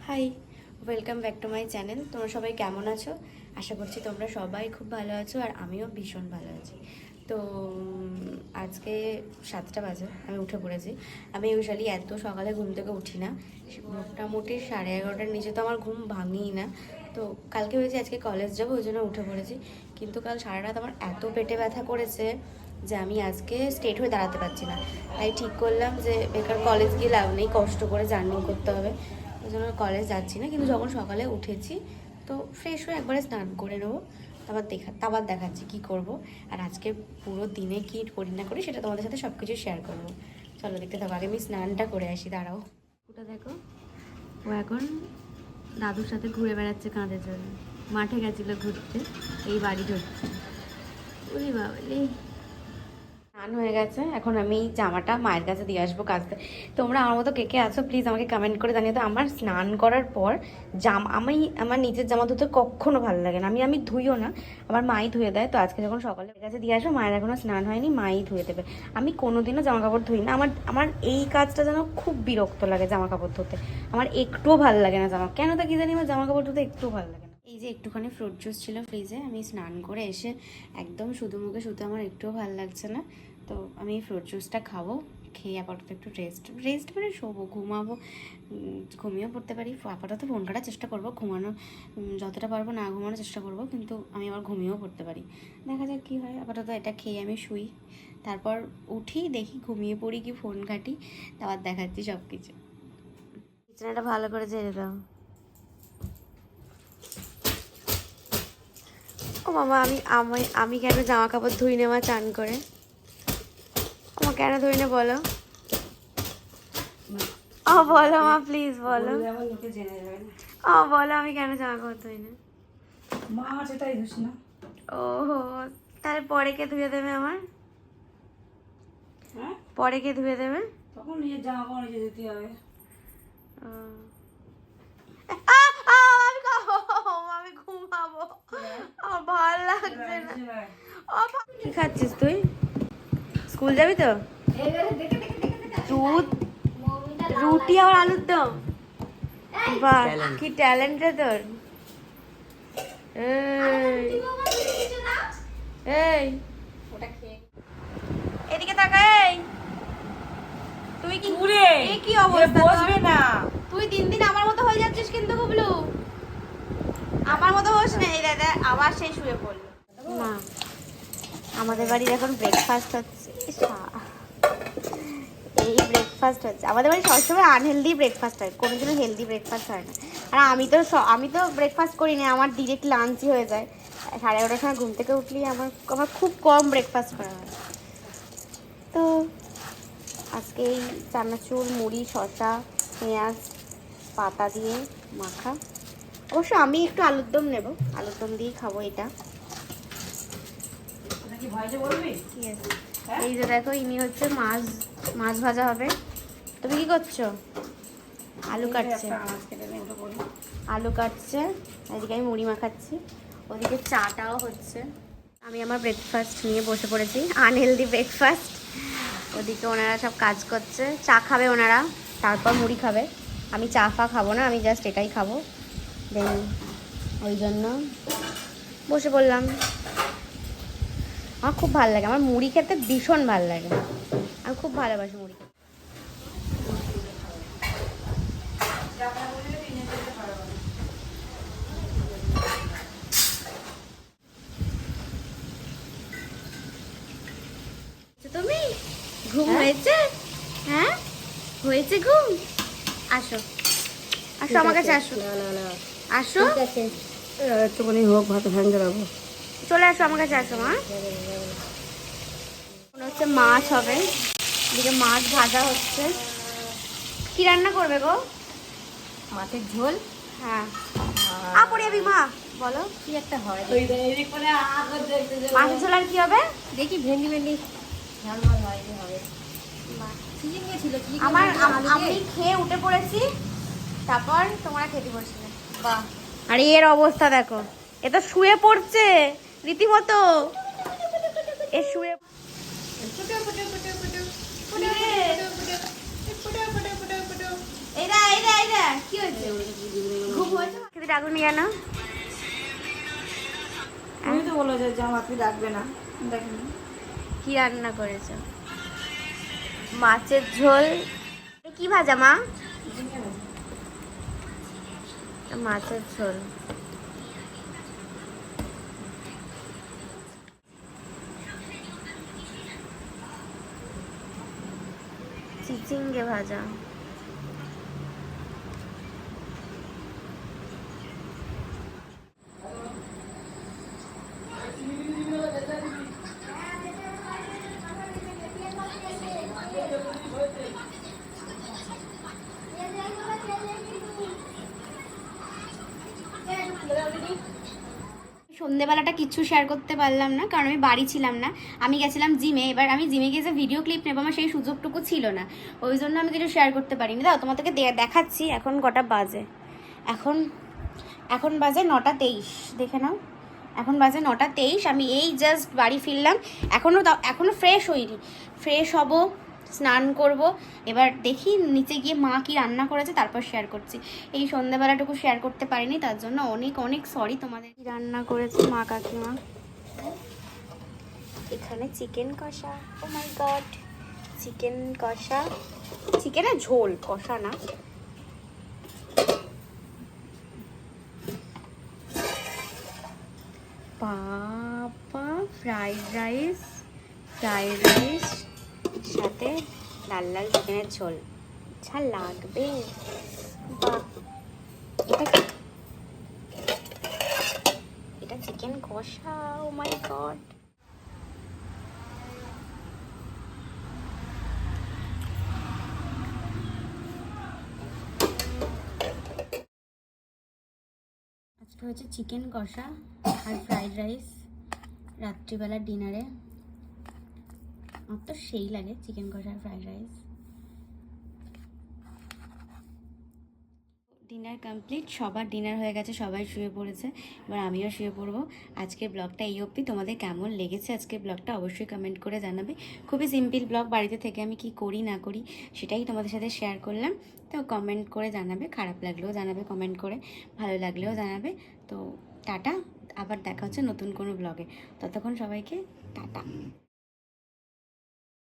High, welcome back to my channel. তোমরা সবাই কেমন আছো? আশা করছি তোমরা সবাই খুব ভালো আছো, আর আমিও ভীষণ ভালো আছি। তো আজকে 7টা বাজে, আমি উঠে পড়েছি। আমি ইউজুয়ালি এত সকালে ঘুম থেকে উঠি না, মোটামুটি 11:30টার নিচে তো আমার ঘুম ভাঙেই না। তো কালকে হয়েছে আজকে কলেজ যাবো, ওই জন্য উঠে পড়েছি। কিন্তু কাল সারা রাত আমার এত পেটে ব্যথা করেছে যে আমি আজকে স্ট্রেট হয়ে দাঁড়াতে পারছি না। তাই ঠিক করলাম যে বেকার কলেজ গিয়ে লাভ নেই, কষ্ট করে জার্নি করতে হবে। ওই জন্য কলেজ যাচ্ছি না। কিন্তু যখন সকালে উঠেছি তো ফ্রেশ হয়ে একবারে স্নান করে নেবো, তারপর দেখাচ্ছি কী করব। আর আজকে পুরো দিনে কী করি না করি সেটা তোমাদের সাথে সব কিছু শেয়ার করবো। চলো দেখতে থাকো। আগে আমি স্নানটা করে আসি, দাঁড়াও। ওটা দেখো, ও এখন দাদুর সাথে ঘুরে বেড়াচ্ছে কাঁধের জন্য। মাঠে গেছিলো ঘুরতে, এই বাড়ি ঢুকছে। ওরে বাবালে, স্নান হয়ে গেছে। এখন আমি জামাটা মায়ের কাছে দিয়ে আসবো কাচতে। তোমরা আমার মতো কে কে আছো প্লিজ আমাকে কমেন্ট করে জানিয়ে দাও। আমার স্নান করার পর আমি আমার নিজের জামা ধুতে কখনো ভালো লাগে না। আমি ধুইও না, আমার মাই ধুয়ে দেয়। তো আজকে যখন সকালে কাছে দিয়ে আসবো, মায়ের এখনো স্নান হয়নি, মাই ধুয়ে দেবে। আমি কোনোদিনও জামা কাপড় ধুই না। আমার এই কাজটা যেন খুব বিরক্ত লাগে, জামা কাপড় ধুতে। আমার একটুও ভালো লাগে না কেন তা কি জানি, আমার জামা কাপড় ধুতে একটুও ভালো লাগে না। এই যে একটুখানি ফ্রুট জুস ছিল ফ্রিজে, আমি স্নান করে এসে একদম শুধু মুখে শুতে আমার একটুও ভালো লাগছে না। তো আমি ফ্রুট জুসটা খাবো, খেয়ে আপাতত একটু রেস্ট মানে শোবো, ঘুমাবো। ঘুমিয়েও পড়তে পারি। আপাতত ফোন করার চেষ্টা করবো, ঘুমানো যতটা পারবো না ঘুমানোর চেষ্টা করবো, কিন্তু আমি আবার ঘুমিয়েও পড়তে পারি। দেখা যাক কী হয়। আপাতত এটা খেয়ে আমি শুই, তারপর উঠি, দেখি ঘুমিয়ে পড়ি কি ফোন ঘাঁটি, তারপর দেখাচ্ছি সব কিছু। বিছানাটা ভালো করে ঝেড়ে দাও। ও মামা, আমি কেন জামা কাপড় ধুই নেওয়া চান করে? আমার কেন ধুই না বলো? ও বলো মা, প্লিজ বলো। ও বলো, আমি কেন জামা কাপড় ধুই না? মা সেটাই ধুস না। ওহো, তাহলে পরে কে ধুয়ে দেবে আমার? হ্যাঁ, পরে কে ধুয়ে দেবে? তখন নিজের জামা কাপড় নিজে দিতে হবে। আমি ঘুমাবো, আমার ভালো লাগছে না। কি খাচ্ছিস তুই? স্কুল যাবি তো? দুধ, রুটি আর আলুর দম। বাহ, কি ট্যালেন্ট রে তোর। এই, এদিকে তাকা। এই তুই কি পুরে এই কি অবস্থা বসবে তোর? না। তুই দিন দিন আমার মতো হয়ে যাচ্ছিস কিন্তু গুবলু। আমার মতো হোস না। এই দাদা আবার সেই শুয়ে পড়লো। মা, আমাদের বাড়ির এখন ব্রেকফাস্ট হচ্ছে। এই ব্রেকফাস্ট হচ্ছে আমাদের বাড়ি। সবসময় আনহেলদি ব্রেকফাস্ট হয়, কোনোদিনও হেলদি ব্রেকফাস্ট হয় না। আর আমি তো ব্রেকফাস্ট করি না, আমার ডিরেক্ট লাঞ্চই হয়ে যায়। 11:30টার সময় ঘুম থেকে উঠলেই আমার খুব কম ব্রেকফাস্ট করা হয়। তো আজকে এই চানাচুর, মুড়ি, শসা, পেঁয়াজ পাতা দিয়ে মাখা। অবশ্য আমি একটু আলুর দম নেবো, আলুর দম দিয়েই খাবো এটা। নাকি ভয়তে বলবি? ঠিক আছে। এই যে দেখো, ইনি হচ্ছে মাছ ভাজা হবে। তুমি কি করছো? আলু কাটছে। আলু কাটছে, এদিকে আমি মুড়ি মাখাচ্ছি, ওদিকে চাটাও হচ্ছে। আমি আমার ব্রেকফাস্ট নিয়ে বসে পড়েছি, আনহেলদি ব্রেকফাস্ট। ওদিকে ওনারা সব কাজ করছে, চা খাবে ওনারা, তারপর মুড়ি খাবে। আমি চা ফা খাবো না, আমি জাস্ট এটাই খাবো। দেন ওই জন্য বসে পড়লাম। আমার খুব ভালো লাগে, আমার মুড়ি খেতে ভীষণ ভালো লাগে। আমি খুব ভালোবাসি মুড়ি খেতে। তুমি ঘুম হয়েছে? হ্যাঁ হয়েছে ঘুম। আসো আসো, আমার কাছে আসো। আসো, একটুখানি হোক, ভাত ফ্যান চালাবো। চলে আসো আমার কাছে, আসো মা। মনে হচ্ছে মাছ হবে, এদিকে মাছ ভাজা হচ্ছে। কি রান্না করবে গো? মাছের ঝোল। হ্যাঁ, আপড়ি আবি মা, বলো কি একটা হয়। মাছের ঝোল আর কি হবে? দেখি ভেন্ডি ঝাল মাল হয় হবে। আমি খেয়ে উঠে পড়েছি, তারপর তোমরা খেতে বসলে। বাহ, আর এর অবস্থা দেখো, এ তো শুয়ে পড়ছে রীতিমতো। এ শুয়ে এইটা কি হয়েছে? ডাকুনি কেন? তুমি তো বলো যে জামা তুই রাখবে না, দেখেন কি রান্না করেছো? মাছের ঝোল। এ কি ভাজা মা? মাছের ঝোল। চিচিঙ্গে ভাজা। সন্ধেবেলাটা কিচ্ছু শেয়ার করতে পারলাম না, কারণ আমি বাড়ি ছিলাম না। আমি গেছিলাম জিমে। এবার আমি জিমে গিয়ে যে ভিডিও ক্লিপ নেবো, আমার সেই সুযোগটুকু ছিল না। ওই জন্য আমি কিছু শেয়ার করতে পারিনি। দাও তোমাদেরকে দেখাচ্ছি এখন কটা বাজে। এখন বাজে 9:23, দেখে নাও। এখন বাজে 9:23। আমি এই জাস্ট বাড়ি ফিরলাম। এখনও ফ্রেশ হইনি। ফ্রেশ হব, স্নান করব। এবার দেখি নিচে গিয়ে মা কি রান্না করেছে, তারপর শেয়ার করছি। এই সন্ধ্যাবেলাটুকু শেয়ার করতে পারিনি, তার জন্য অনেক অনেক সরি তোমাদের। কি রান্না করেছে মা কাকিমা? এখানে চিকেন কষা। ও মাই গড, চিকেন কষা, চিকেনের ঝোল, কষা না। বাবা, ফ্রাইড রাইস সাথে লাল লাল চিকেনের ঝোল। আচ্ছা লাগবে। বাহ, এটা চিকেন কষা। ও মাই গড। আজকে হচ্ছে চিকেন কষা আর ফ্রাইড রাইস রাত্রিবেলা ডিনারে। আমার তো সেই লাগে চিকেন কষা আর ফ্রাইড রাইস। ডিনার কমপ্লিট, সবার ডিনার হয়ে গেছে, সবাই শুয়ে পড়েছে। এবার আমিও শুয়ে পড়বো। আজকের ব্লগটা এই অবধি। তোমাদের কেমন লেগেছে আজকের ব্লগটা অবশ্যই কমেন্ট করে জানাবে। খুবই সিম্পল ব্লগ, বাড়িতে থেকে আমি কি করি না করি সেটাই তোমাদের সাথে শেয়ার করলাম। তো কমেন্ট করে জানাবে, খারাপ লাগলেও জানাবে কমেন্ট করে, ভালো লাগলেও জানাবে। তো টাটা, আবার দেখা হচ্ছে নতুন কোনো ব্লগে। ততক্ষণ সবাইকে টাটা।